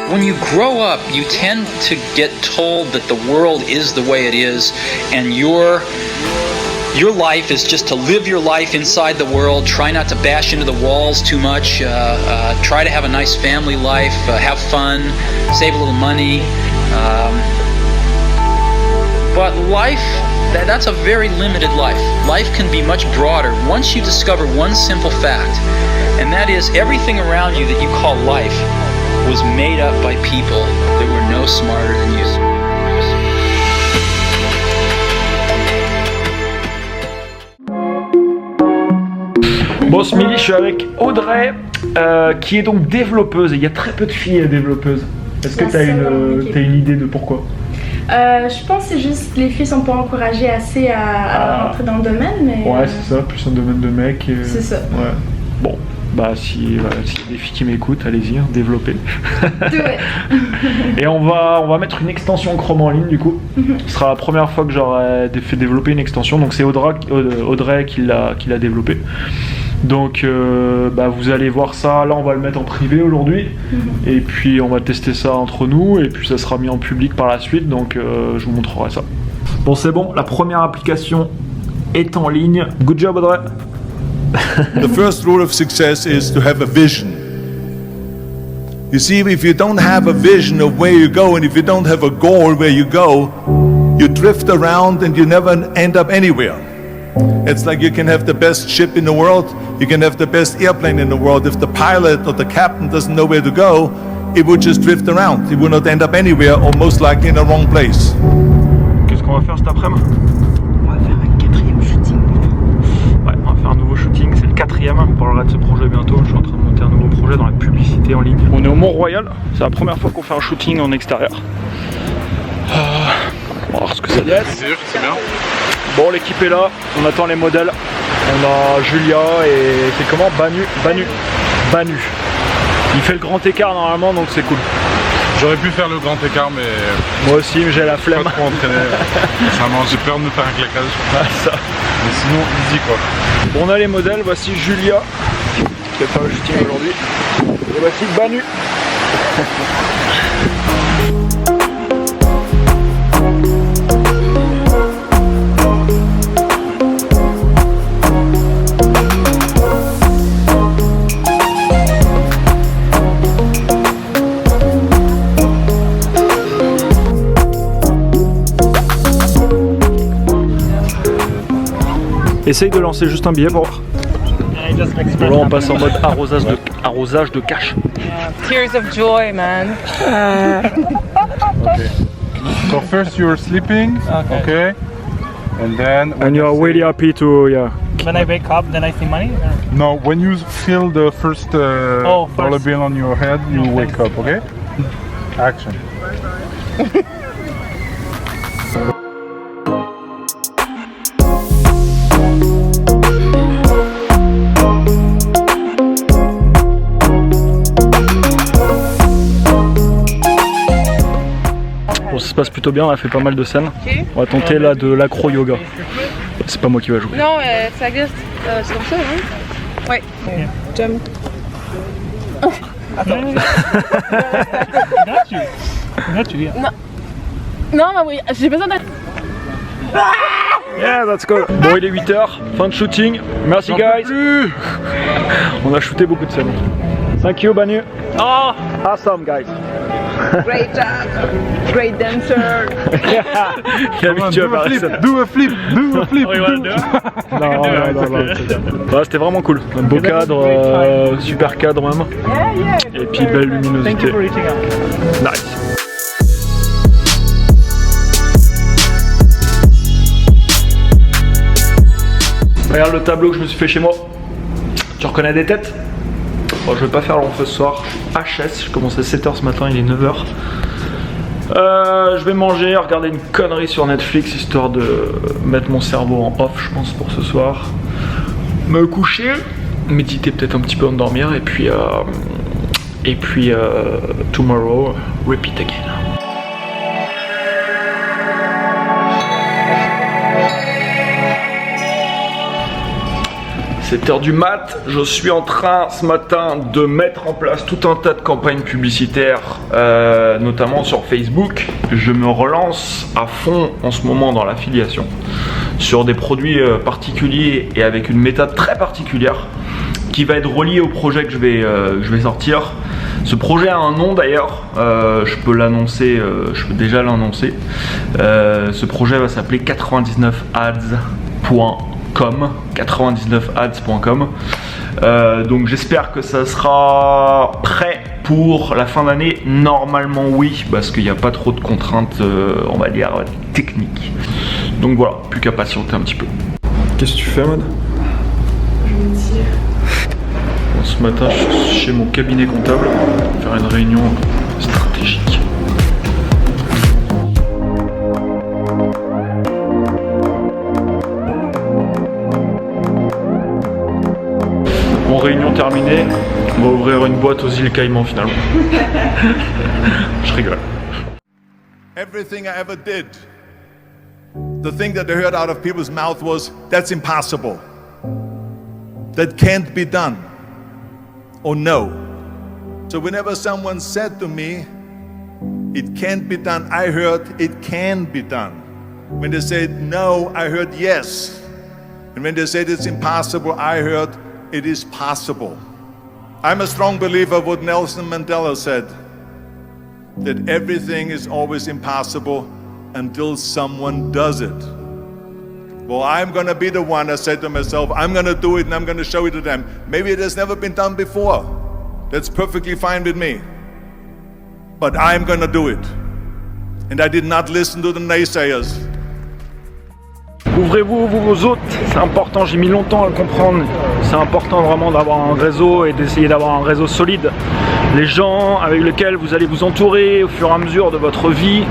when you grow up, you tend to get told that the world is the way it is, and your life is just to live your life inside the world. Try not to bash into the walls too much. Try to have a nice family life. Have fun. Save a little money. But life, that's a very limited life. Life can be much broader once you discover one simple fact, and that is everything around you that you call life was made up by people that were no smarter than you. Bon, ce midi, je suis avec Audrey, qui est donc développeuse. Et il y a très peu de filles développeuses. Est-ce que tu as une idée de pourquoi? Je pense que c'est juste que les filles sont pas encouragées assez à rentrer dans le domaine, mais... Ouais, c'est ça, plus un domaine de mecs. C'est ça. Ouais. Bon, bah s'il y a des filles qui m'écoutent, allez-y, développez. Et on va mettre une extension Chrome en ligne du coup. Ce sera la première fois que j'aurai fait développer une extension, donc c'est Audrey qui l'a développée. Donc vous allez voir ça, là on va le mettre en privé aujourd'hui, et puis on va tester ça entre nous, et puis ça sera mis en public par la suite, donc je vous montrerai ça. Bon, c'est bon, la première application est en ligne. Good job Audrey. The first rule of success is to have a vision. You see, if you don't have a vision of where you go, and if you don't have a goal where you go, you drift around and you never end up anywhere. It's like you can have the best ship in the world, you can have the best airplane in the world. If the pilot or the captain doesn't know where to go, it would just drift around. It would not end up anywhere, or most likely in the wrong place. Qu'est-ce qu'on va faire cet après-midi? On va faire un 4e shooting. Ouais, on va faire un nouveau shooting, c'est le 4e. On parlera de ce projet bintôt. Je suis en train de monter un nouveau projet dans la publicité en ligne. On est au Mont-Royal, c'est la première fois qu'on fait un shooting en extérieur. On va voir ce que ça dit. C'est bien. Bon, l'équipe est là, on attend les modèles. On a Julia et c'est comment? Banu. Il fait le grand écart normalement, donc c'est cool. J'aurais pu faire le grand écart, mais moi aussi, mais j'ai la flemme. pas trop entraîné. J'ai peur de me faire un claquage. Ah, ça. Mais sinon, easy quoi. Bon, on a les modèles, voici Julia qui va faire le shooting aujourd'hui. Et voici Banu. Essaye de lancer juste un billet pour voir. Bon, là on passe en mode arrosage de cash. Tears of joy, man. Okay. So first you're sleeping, okay? And you are really happy to, yeah. When I wake up, then I see money? No, when you feel the first dollar bill on your head, you wake up, okay? Action. Bon, ça se passe plutôt bien, on a fait pas mal de scènes. On va tenter là de l'acro-yoga. C'est pas moi qui va jouer. Non, ça existe. C'est comme ça, hein? Ouais. Jump. Attends. Non, mais oui, j'ai besoin d'être... Yeah, that's cool. Bon, il est 8h, fin de shooting. Merci guys. On a shooté beaucoup de scènes. Thank you Banu. Oh, awesome guys. Great job. Great dancer. Il est habitué à faire ça. Do a flip. Non. C'était vraiment cool. Un beau cadre, super cadre même. Et puis belle luminosité. Nice. Regarde le tableau que je me suis fait chez moi. Tu reconnais des têtes? Bon, je vais pas faire long feu ce soir. HS, je commence à 7h ce matin, il est 9h. Je vais manger, regarder une connerie sur Netflix histoire de mettre mon cerveau en off, je pense, pour ce soir. Me coucher, méditer peut-être un petit peu, endormir, et puis tomorrow, repeat again. 7h du mat, je suis en train ce matin de mettre en place tout un tas de campagnes publicitaires, notamment sur Facebook. Je me relance à fond en ce moment dans l'affiliation sur des produits particuliers et avec une méthode très particulière qui va être reliée au projet que je vais sortir. Ce projet a un nom d'ailleurs, je peux l'annoncer, je peux déjà l'annoncer. Ce projet va s'appeler 99ads.com. 99ads.com. Donc j'espère que ça sera prêt pour la fin d'année. Normalement oui, parce qu'il n'y a pas trop de contraintes, on va dire, techniques. Donc voilà, plus qu'à patienter un petit peu. Qu'est-ce que tu fais, Maud? Je me tire. Bon, ce matin, je suis chez mon cabinet comptable pour faire une réunion stratégique. Bon, réunion terminée, on va ouvrir une boîte aux îles Caïmans finalement. Je rigole. Everything I ever did, the thing that I heard out of people's mouth was, that's impossible. That can't be done. Or no. So whenever someone said to me, it can't be done, I heard, it can be done. When they said no, I heard yes. And when they said it's impossible, I heard, it is possible. I'm a strong believer of what Nelson Mandela said, that everything is always impossible until someone does it. Well, I'm gonna be the one, I said to myself, I'm gonna do it and I'm gonna show it to them. Maybe it has never been done before. That's perfectly fine with me. But I'm gonna do it. And I did not listen to the naysayers. Ouvrez-vous, vous autres, c'est important, j'ai mis longtemps à le comprendre. C'est important vraiment d'avoir un réseau et d'essayer d'avoir un réseau solide. Les gens avec lesquels vous allez vous entourer au fur et à mesure de votre vie,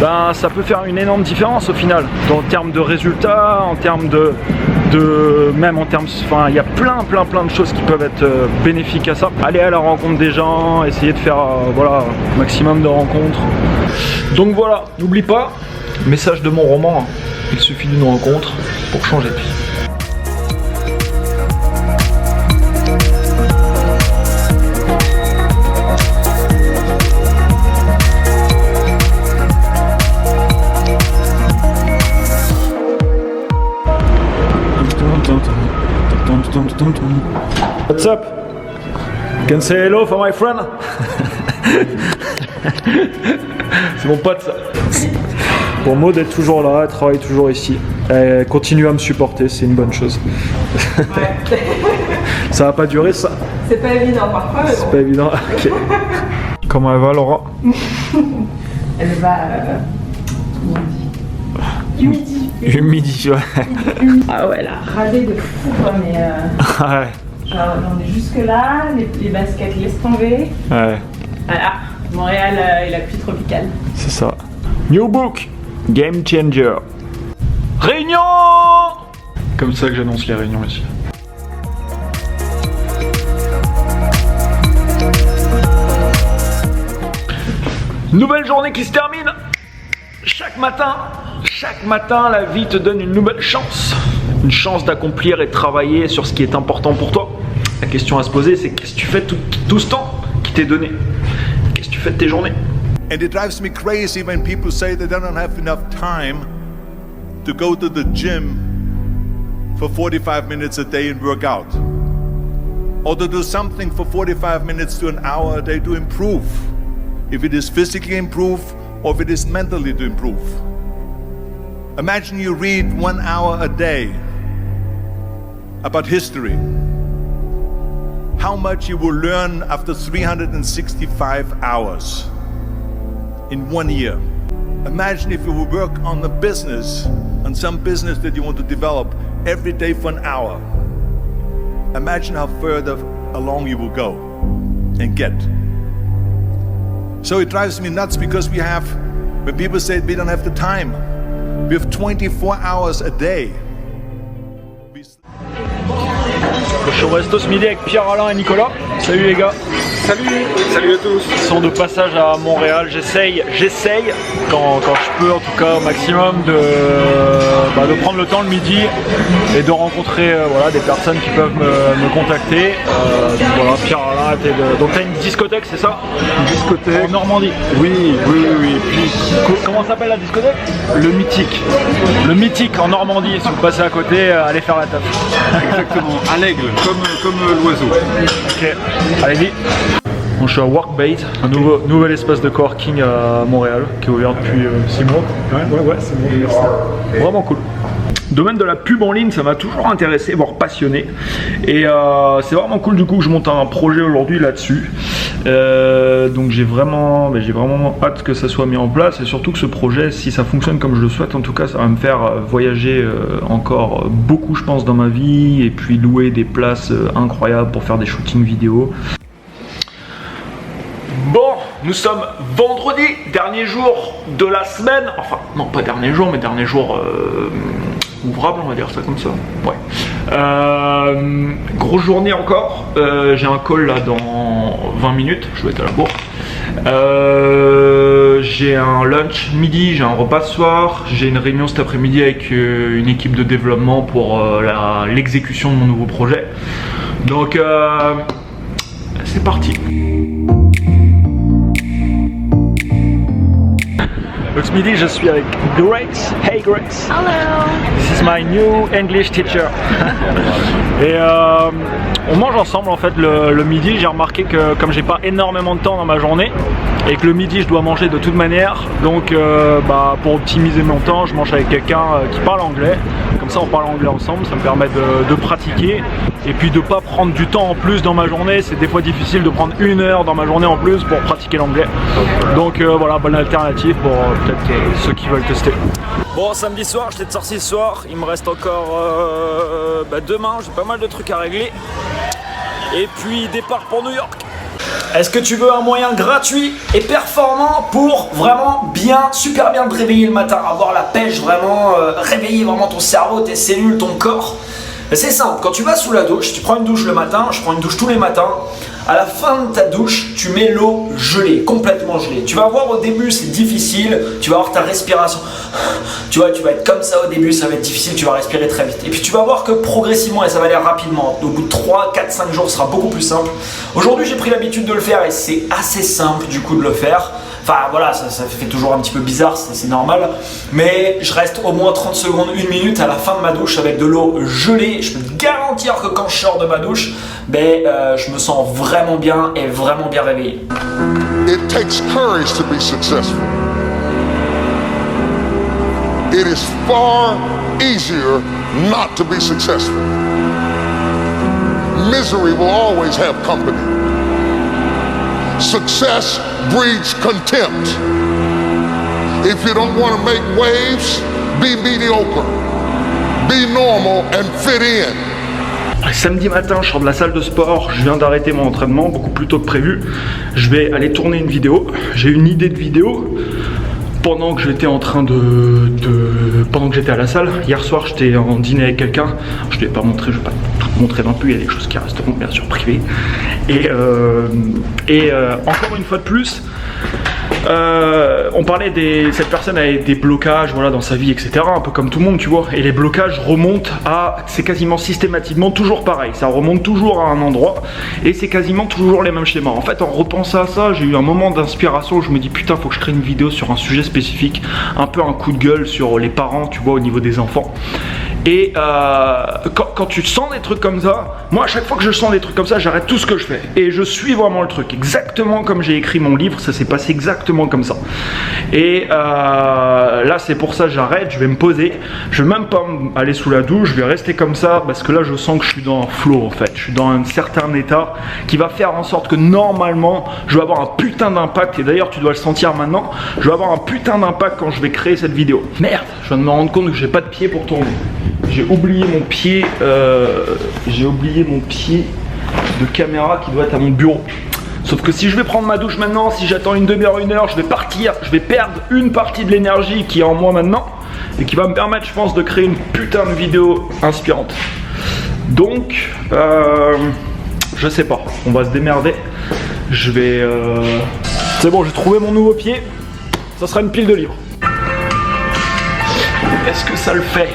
ben, ça peut faire une énorme différence au final. En termes de résultats, en termes même en termes, enfin, il y a plein de choses qui peuvent être bénéfiques à ça. Allez à la rencontre des gens, essayez de faire voilà, un maximum de rencontres. Donc voilà, n'oublie pas, message de mon roman, hein. Il suffit d'une rencontre pour changer de vie. What's up? You can say hello for my friend? C'est mon pote ça. Bon, Maud est toujours là, elle travaille toujours ici. Elle continue à me supporter, c'est une bonne chose. Ouais. Ça va pas durer ça? C'est pas évident parfois, mais bon. C'est pas évident, ok. Comment elle va, Laura? Elle va... Humidie, ouais. Ah ouais, elle a râlé de fou quoi, mais... Ouais. Genre, on est jusque là, les baskets laissent tomber. Ouais. Voilà, Montréal est la pluie tropicale. C'est ça. New book, game changer. Réunion! Comme ça que j'annonce les réunions ici. Nouvelle journée qui se termine. Chaque matin, la vie te donne une nouvelle chance. Une chance d'accomplir et de travailler sur ce qui est important pour toi. La question à se poser, c'est qu'est-ce que tu fais tout ce temps qui t'est donné? Qu'est-ce que tu fais de tes journées? And it drives me crazy when people say they don't have enough time to go to the gym for 45 minutes a day and work out. Or to do something for 45 minutes to an hour a day to improve. If it is physically improve or if it is mentally to improve. Imagine you read 1 hour a day about history. How much you will learn after 365 hours in 1 year. Imagine if you will work on a business, on some business that you want to develop every day for an hour. Imagine how further along you will go and get. So it drives me nuts because when people say we don't have the time, we have 24 hours a day. Je suis au resto ce midi avec Pierre, Alain et Nicolas. Salut les gars. Salut à tous. Ils sont de passage à Montréal. J'essaye quand je peux en tout cas au maximum de prendre le temps le midi et de rencontrer voilà, des personnes qui peuvent me contacter. Donc voilà, Pierre Alain, donc t'as une discothèque, c'est ça? Une discothèque en Normandie. Oui. Puis comment s'appelle la discothèque? Le Mythique. Le Mythique en Normandie. Si vous passez à côté, allez faire la taf. Exactement, à l'aigle, comme l'oiseau. Ok, allez-y. Je suis à Workbait, un nouvel espace de coworking à Montréal qui est ouvert depuis 6 mois. Ouais, 6 mois. Vraiment cool. Domaine de la pub en ligne, ça m'a toujours intéressé, voire passionné. Et c'est vraiment cool du coup que je monte un projet aujourd'hui là-dessus. Donc j'ai vraiment hâte que ça soit mis en place et surtout que ce projet, si ça fonctionne comme je le souhaite, en tout cas ça va me faire voyager encore beaucoup je pense dans ma vie et puis louer des places incroyables pour faire des shootings vidéo. Bon, nous sommes vendredi, dernier jour de la semaine, enfin non pas dernier jour mais dernier jour ouvrable, on va dire ça comme ça. Ouais. Grosse journée encore. J'ai un call là dans 20 minutes. Je vais être à la bourre. J'ai un lunch midi, j'ai un repas ce soir. J'ai une réunion cet après-midi avec une équipe de développement pour l'exécution de mon nouveau projet. Donc c'est parti. Donc ce midi je suis avec Grace. Hey Grace. Hello. This is my new English teacher. Et on mange ensemble en fait le midi. J'ai remarqué que comme j'ai pas énormément de temps dans ma journée et que le midi je dois manger de toute manière, donc pour optimiser mon temps je mange avec quelqu'un qui parle anglais. Comme ça on parle anglais ensemble, ça me permet de pratiquer et puis de pas prendre du temps en plus dans ma journée. C'est des fois difficile de prendre 1 heure dans ma journée en plus pour pratiquer l'anglais. Donc voilà, bonne alternative pour peut-être ceux qui veulent tester. Bon, samedi soir, j'étais de sortie ce soir, il me reste encore demain, j'ai pas mal de trucs à régler. Et puis départ pour New York. Est-ce que tu veux un moyen gratuit et performant pour vraiment super bien te réveiller le matin, avoir la pêche, vraiment réveiller vraiment ton cerveau, tes cellules, ton corps? C'est simple, quand tu vas sous la douche, tu prends une douche le matin, je prends une douche tous les matins. À la fin de ta douche, tu mets l'eau gelée, complètement gelée. Tu vas voir au début c'est difficile, tu vas avoir ta respiration. Tu vois, tu vas être comme ça au début, ça va être difficile, tu vas respirer très vite. Et puis tu vas voir que progressivement, et ça va aller rapidement, au bout de 3, 4, 5 jours, ce sera beaucoup plus simple. Aujourd'hui, j'ai pris l'habitude de le faire et c'est assez simple du coup de le faire. Enfin voilà, ça fait toujours un petit peu bizarre, c'est normal. Mais je reste au moins 30 secondes, 1 minute à la fin de ma douche avec de l'eau gelée. Je peux te garantir que quand je sors de ma douche, je me sens vraiment bien et vraiment bien réveillé. It takes courage to be successful. It is far easier not to be successful. Misery will always have company. Success breeds contempt. If you don't want to make waves, be mediocre. Be normal and fit in. Samedi matin, je sors de la salle de sport, je viens d'arrêter mon entraînement beaucoup plus tôt que prévu. Je vais aller tourner une vidéo. J'ai une idée de vidéo pendant que j'étais en train pendant que j'étais à la salle. Hier soir, j'étais en dîner avec quelqu'un. Je ne l'ai pas montré, je ne vais pas tout montrer non plus. Il y a des choses qui resteront bien sûr privées. Et encore une fois de plus, on parlait cette personne avait des blocages voilà, dans sa vie, etc. Un peu comme tout le monde, tu vois. Et les blocages remontent c'est quasiment systématiquement toujours pareil. Ça remonte toujours à un endroit et c'est quasiment toujours les mêmes schémas. En fait, en repensant à ça, j'ai eu un moment d'inspiration où je me dis putain, faut que je crée une vidéo sur un sujet spécifique, un peu un coup de gueule sur les parents, tu vois, au niveau des enfants. Et quand tu sens des trucs comme ça, moi à chaque fois que je sens des trucs comme ça, j'arrête tout ce que je fais et je suis vraiment le truc, exactement comme j'ai écrit mon livre, ça s'est passé exactement comme ça. Et là c'est pour ça que j'arrête, je vais me poser, je vais même pas aller sous la douche, je vais rester comme ça parce que là je sens que je suis dans un flow en fait, je suis dans un certain état qui va faire en sorte que normalement je vais avoir un putain d'impact, et d'ailleurs tu dois le sentir maintenant, je vais avoir un putain d'impact quand je vais créer cette vidéo. Merde, je viens de me rendre compte que j'ai pas de pied pour tourner. J'ai oublié mon pied de caméra qui doit être à mon bureau. Sauf que si je vais prendre ma douche maintenant, si j'attends une demi-heure, 1 heure, je vais partir, je vais perdre une partie de l'énergie qui est en moi maintenant et qui va me permettre, je pense, de créer une putain de vidéo inspirante. Donc, je sais pas, on va se démerder. Je vais... C'est bon, j'ai trouvé mon nouveau pied. Ça sera une pile de livres. Est-ce que ça le fait?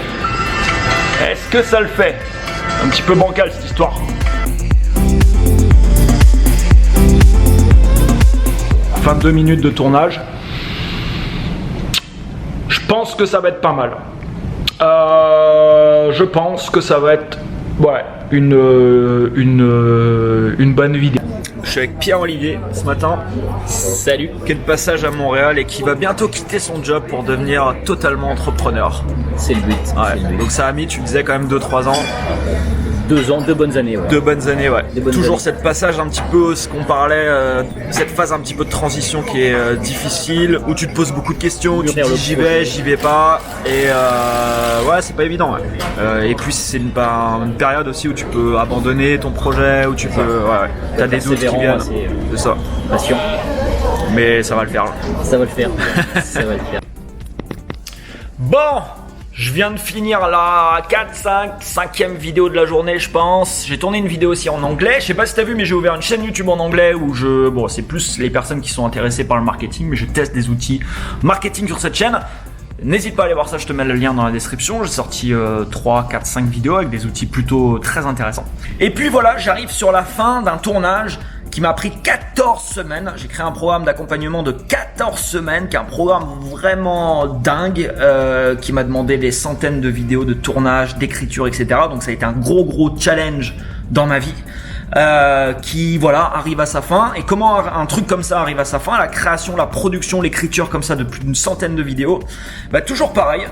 Est-ce que ça le fait? Un petit peu bancal cette histoire. Fin de 2 minutes de tournage. Je pense que ça va être pas mal. Je pense que ça va être une bonne vidéo. Je suis avec Pierre-Olivier ce matin. Salut. Qui est de passage à Montréal et qui va bientôt quitter son job pour devenir totalement entrepreneur. C'est le but. Ouais. Donc ça a mis, tu disais quand même 2-3 ans. 2 ans, 2 bonnes années. Ouais. 2 bonnes années, ouais. Toujours années. cette passage un petit peu, ce qu'on parlait, cette phase un petit peu de transition qui est difficile, où tu te poses beaucoup de questions, où tu te dis j'y vais pas, et ouais, c'est pas évident. Ouais. Et puis c'est une période aussi où tu peux abandonner ton projet, où tu peux, t'as des doutes qui viennent. C'est ça. Patient. Mais ça va le faire. Ça va le faire. Ça va le faire. Bon. Je viens de finir la 5e vidéo de la journée, je pense. J'ai tourné une vidéo aussi en anglais. Je sais pas si t'as vu, mais j'ai ouvert une chaîne YouTube en anglais où bon, c'est plus les personnes qui sont intéressées par le marketing, mais je teste des outils marketing sur cette chaîne. N'hésite pas à aller voir ça, je te mets le lien dans la description. J'ai sorti 3, 4, 5 vidéos avec des outils plutôt très intéressants. Et puis voilà, j'arrive sur la fin d'un tournage qui m'a pris 14 semaines. J'ai créé un programme d'accompagnement de 14 semaines, qui est un programme vraiment dingue, qui m'a demandé des centaines de vidéos de tournage, d'écriture, etc. Donc ça a été un gros challenge dans ma vie. Qui voilà arrive à sa fin. Et comment un truc comme ça arrive à sa fin? La création, la production, l'écriture comme ça de plus d'une centaine de vidéos. Toujours pareil,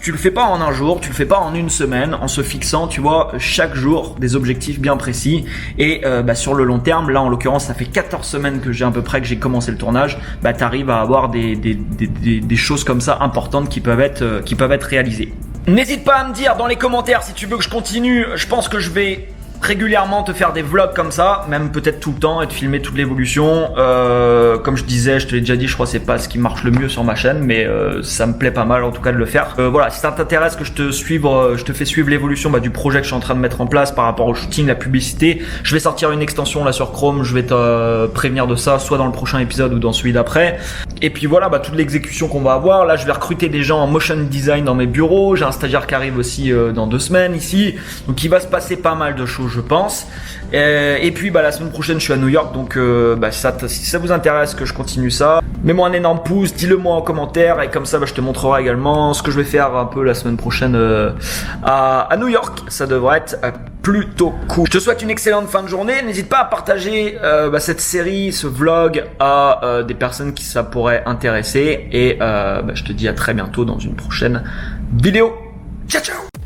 tu le fais pas en un jour, tu le fais pas en une semaine, en se fixant, tu vois, chaque jour des objectifs bien précis. Et sur le long terme, là en l'occurrence ça fait 14 semaines que j'ai à peu près que j'ai commencé le tournage, t'arrives à avoir des choses comme ça importantes qui peuvent être réalisées. N'hésite pas à me dire dans les commentaires si tu veux que je continue. Je pense que je vais régulièrement te faire des vlogs comme ça, même peut-être tout le temps, et te filmer toute l'évolution. Comme je disais, je te l'ai déjà dit, je crois que c'est pas ce qui marche le mieux sur ma chaîne, mais ça me plaît pas mal en tout cas de le faire. Voilà, si ça t'intéresse que je te fais suivre l'évolution du projet que je suis en train de mettre en place par rapport au shooting, la publicité, je vais sortir une extension là sur Chrome, je vais te prévenir de ça, soit dans le prochain épisode ou dans celui d'après. Et puis voilà, toute l'exécution qu'on va avoir. Là, je vais recruter des gens en motion design dans mes bureaux. J'ai un stagiaire qui arrive aussi dans 2 semaines ici, donc il va se passer pas mal de choses, je pense. Et puis la semaine prochaine je suis à New York, donc si ça vous intéresse que je continue ça, mets-moi un énorme pouce, dis-le moi en commentaire, et comme ça je te montrerai également ce que je vais faire un peu la semaine prochaine à New York. Ça devrait être plutôt cool. Je te souhaite une excellente fin de journée. N'hésite pas à partager cette série, ce vlog à des personnes qui ça pourrait intéresser, et je te dis à très bientôt dans une prochaine vidéo. Ciao ciao.